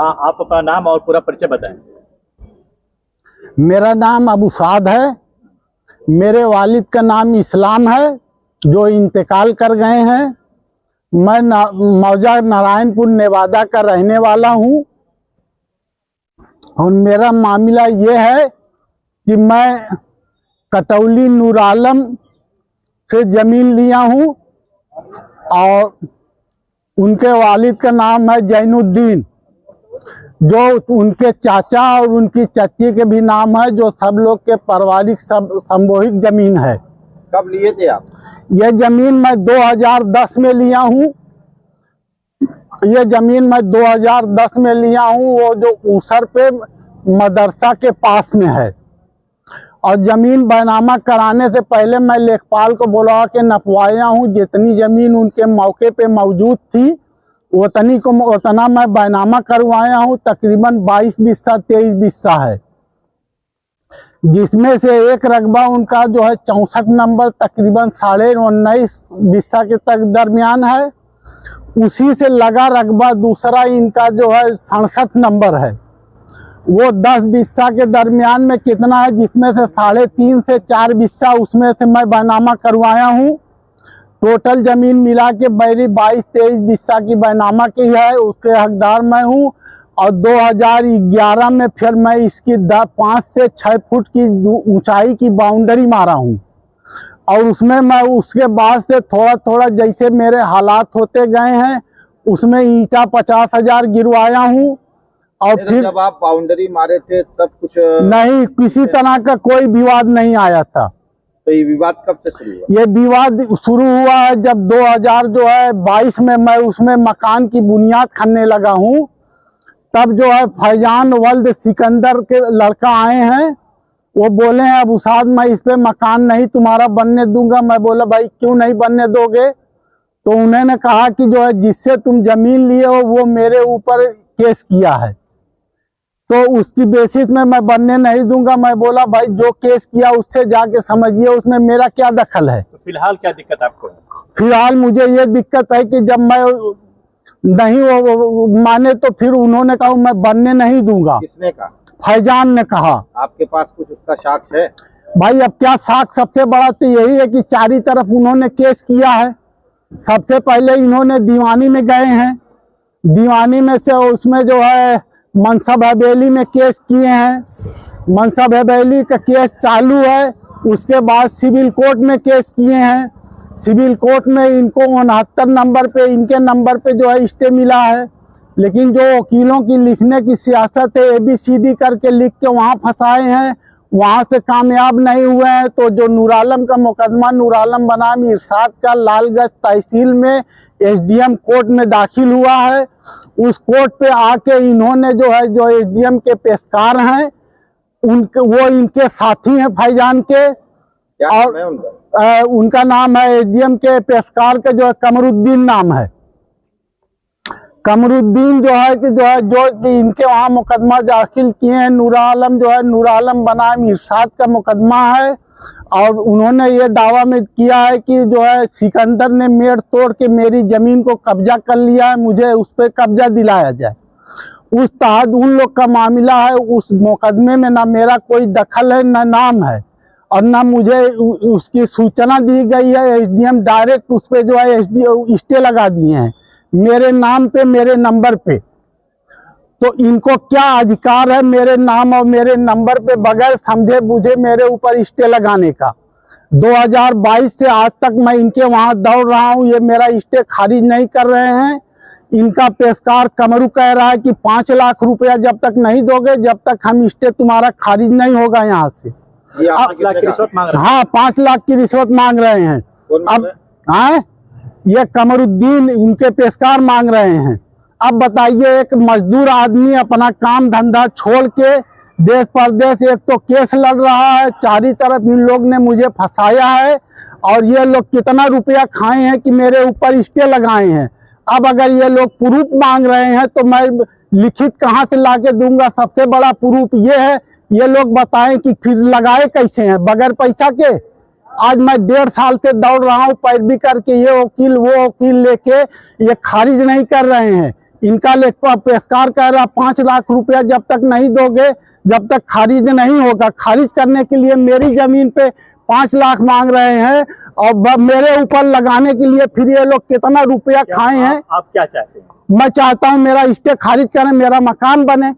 हाँ, आप अपना नाम और पूरा परिचय बताएं। मेरा नाम अबू साद है। मेरे वालिद का नाम इस्लाम है, जो इंतकाल कर गए हैं। मैं मौजा नारायणपुर नेवादा का रहने वाला हूँ। और मेरा मामला ये है कि मैं कटौली नूर आलम से ज़मीन लिया हूँ और उनके वालिद का नाम है जैनुद्दीन, जो उनके चाचा और उनकी चाची के भी नाम है, जो सब लोग के पारिवारिक संबोहिक जमीन है। कब लिए थे आप? ये जमीन मैं 2010 में लिया हूँ। ये जमीन मैं 2010 में लिया हूँ, वो जो ऊसर पे मदरसा के पास में है। और जमीन बैनामा कराने से पहले मैं लेखपाल को बुला के नपवाया हूँ। जितनी जमीन उनके मौके पे मौजूद थी उतना मैं बैनामा करवाया हूँ। तकरीबन 22 बिस्सा 23 बिस्सा है, जिसमें से एक रकबा उनका जो है 64 नंबर तकरीबन 19.5 बिस्सा के तक दरमियान है। उसी से लगा रकबा दूसरा इनका जो है 67 नंबर है, वो 10 बिस्सा के दरमियान में कितना है, जिसमें से 3.5 से 4 बिस्सा उसमें से मैं बैनामा करवाया हूँ। टोटल जमीन मिला के मेरी 22-23 बिस्सा की बैनामा की है, उसके हकदार मैं हूँ। और 2011 में फिर मैं इसकी 5 से 6 फुट की ऊंचाई की बाउंड्री मारा हूँ। और उसमें मैं उसके बाद से थोड़ा थोड़ा जैसे मेरे हालात होते गए हैं, उसमें ईंटा 50,000 गिरवाया हूँ। और फिर जब आप बाउंड्री मारे थे तब कुछ नहीं, किसी तरह का कोई विवाद नहीं आया था। तो ये विवाद कब से शुरू हुआ? ये विवाद शुरू हुआ है जब 2022 में मैं उसमें मकान की बुनियाद खनने लगा हूँ। तब जो है फैजान वल्द सिकंदर के लड़का आए हैं, वो बोले हैं अबू साद मैं इस पे मकान नहीं तुम्हारा बनने दूंगा। मैं बोला भाई क्यों नहीं बनने दोगे? तो उन्होंने कहा कि जो है जिससे तुम जमीन लिए हो वो मेरे ऊपर केस किया है, तो उसकी बेसिस में मैं बनने नहीं दूंगा। मैं बोला भाई जो केस किया उससे जाके समझिए, उसमें मेरा क्या दखल है। तो फिलहाल क्या दिक्कत आपको? फिलहाल मुझे ये दिक्कत है कि जब मैं नहीं वो माने तो फिर उन्होंने कहा मैं बनने नहीं दूंगा। किसने कहा? फैजान ने कहा। आपके पास कुछ उसका साक्ष्य है? भाई अब क्या साक्ष्य? सबसे बड़ा तो यही है कि चारी तरफ उन्होंने केस किया है। सबसे पहले इन्होंने दीवानी में गए हैं, दीवानी में से उसमें जो है मनसब हवेली में केस किए हैं। मनसब हवेली का केस चालू है। उसके बाद सिविल कोर्ट में केस किए हैं। सिविल कोर्ट में इनको 69 नंबर पे इनके नंबर पे जो है स्टे मिला है। लेकिन जो वकीलों की लिखने की सियासत है, ABCD करके लिख के वहाँ फंसाए हैं, वहाँ से कामयाब नहीं हुए हैं। तो जो नूर आलम का मुकदमा नूर आलम बनाम इरशाद का लालगंज तहसील में SDM कोर्ट में दाखिल हुआ है, उस कोर्ट पे आके इन्होंने जो है जो SDM के पेशकार हैं वो इनके साथी हैं फैजान के। और उनका नाम है SDM के पेशकार का जो है कमरुद्दीन नाम है। कमरुद्दीन जो है कि इनके वहाँ मुकदमा दाखिल किए हैं। नूर आलम जो है नूर आलम बनाम इरशाद का मुकदमा है। और उन्होंने ये दावा में किया है कि जो है सिकंदर ने मेड़ तोड़ के मेरी ज़मीन को कब्जा कर लिया है, मुझे उस पर कब्जा दिलाया जाए। उस तहत उन लोग का मामला है। उस मुकदमे में ना मेरा कोई दखल है, ना नाम है, और ना मुझे उसकी सूचना दी गई है। SDM डायरेक्ट उस पर जो है स्टे लगा दिए हैं मेरे नाम पे, मेरे नंबर पे। तो इनको क्या अधिकार है मेरे नाम और मेरे नंबर पे बगैर समझे बुझे मेरे ऊपर स्टे लगाने का? 2022 से आज तक मैं इनके वहाँ दौड़ रहा हूँ, ये मेरा स्टे खारिज नहीं कर रहे हैं। इनका पेशकार कमरू कह रहा है कि 5 लाख रुपया जब तक नहीं दोगे, जब तक हम स्टे तुम्हारा खारिज नहीं होगा यहाँ से। 5 लाख की रिश्वत मांग रहे हैं? हाँ, 5 लाख की रिश्वत मांग रहे हैं। अब हाँ, ये कमरुद्दीन उनके पेशकार मांग रहे हैं। अब बताइए, एक मजदूर आदमी अपना काम धंधा छोड़ के देश परदेश एक तो केस लड़ रहा है, चारी तरफ इन लोग ने मुझे फंसाया है। और ये लोग कितना रुपया खाए हैं कि मेरे ऊपर स्टे लगाए हैं। अब अगर ये लोग प्रूफ मांग रहे हैं तो मैं लिखित कहाँ से लाके दूंगा? सबसे बड़ा प्रूफ ये है, ये लोग बताएं कि फिर लगाए कैसे हैं बगैर पैसा के। आज मैं 1.5 साल से दौड़ रहा हूँ पैरवी करके, ये वकील वो वकील लेके ये खारिज नहीं कर रहे हैं इनका लेखपाल पेशकार कह रहा 5 लाख रुपया जब तक नहीं दोगे, जब तक खारिज नहीं होगा। खारिज करने के लिए मेरी जमीन पे 5 लाख मांग रहे हैं और मेरे ऊपर लगाने के लिए फिर ये लोग कितना रुपया खाए हैं। आप क्या चाहते हैं? मैं चाहता हूं मेरा स्टे खारिज करें, मेरा मकान बने।